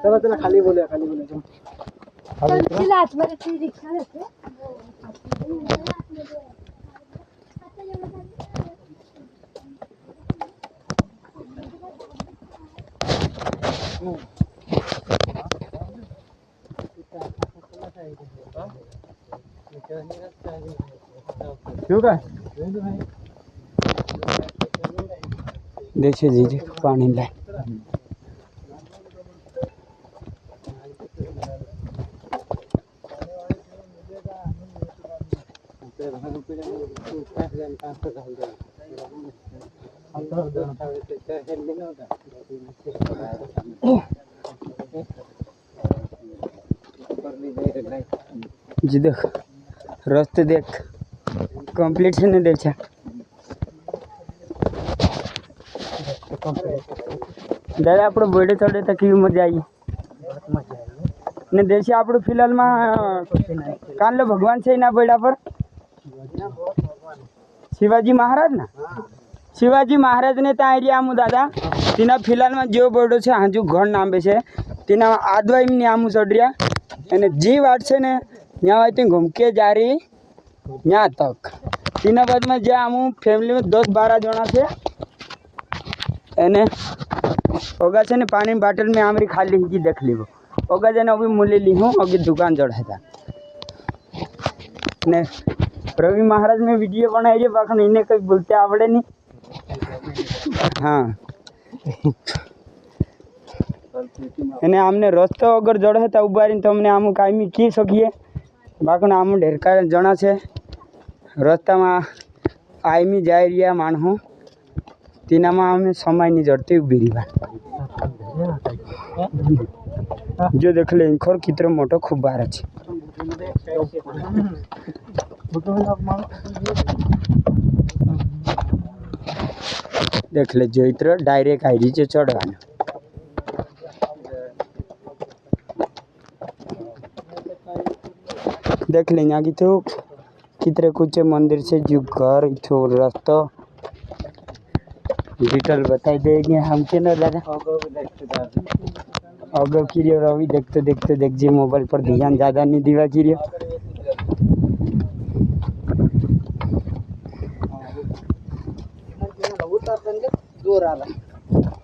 चला चला खाली बोलूया तिला आतमध्ये ती रिक्षा येते क्यों का देखिए जी पानी लाए जी देख रस्ते देख कंप्लीट है नहीं देख दादा आप बोर्डे चढ़े तो केवी मजा आई ने देशी आप फिलहाल में कान भगवान से ना बोर्डा पर शिवाजी महाराज ना शिवाजी महाराज ने ત્યાં આમું દાદા તેના ફિલહાલમાં જેવો બોર્ડો છે હાજુ ઘર નાંબે છે તેના આદવા એમની આમું ચડ્યા અને જે વાટ છે ને ત્યાં હોય ઘૂમકે જારી ત્યાં તક તેના બાદમાં જે આમું ફેમિલી में 10-12 જણા છે એને ઓગા છે ને પાણી બોટલ में આમરી ખાલી હીકી દેખ લીવો ઓગા જને અભી મૂલી લી હું અગી દુકાન ચढ़ा था ने रवि महाराज में वीडियो बनाई है बाकी इन्हें कहीं बोलते आवड़े नहीं हाँ એને આમને રસ્તો અગર જડે તો ઉભારીને તમને આમ કાયમી કી શકીએ બાકી આમ ઢેરકા જણા છે રસ્તામાં આયમી જાય રહ્યા માણસો તેનામાં અમે સમયની જડતી ઊભી રહ્યા जो देख ले इंखोर कितरो मोटो खूब बार है देख ले जो इतना डायरेक्ट आई रही चढ़वाना देख ले यहाँ की तो कितने कुछ मंदिर से जो घर इतो रास्ता डिटेल बताई देंगे हम के ना दादा अगर की रवि देखते देखते देख जी मोबाइल पर ध्यान ज़्यादा नहीं दिवा की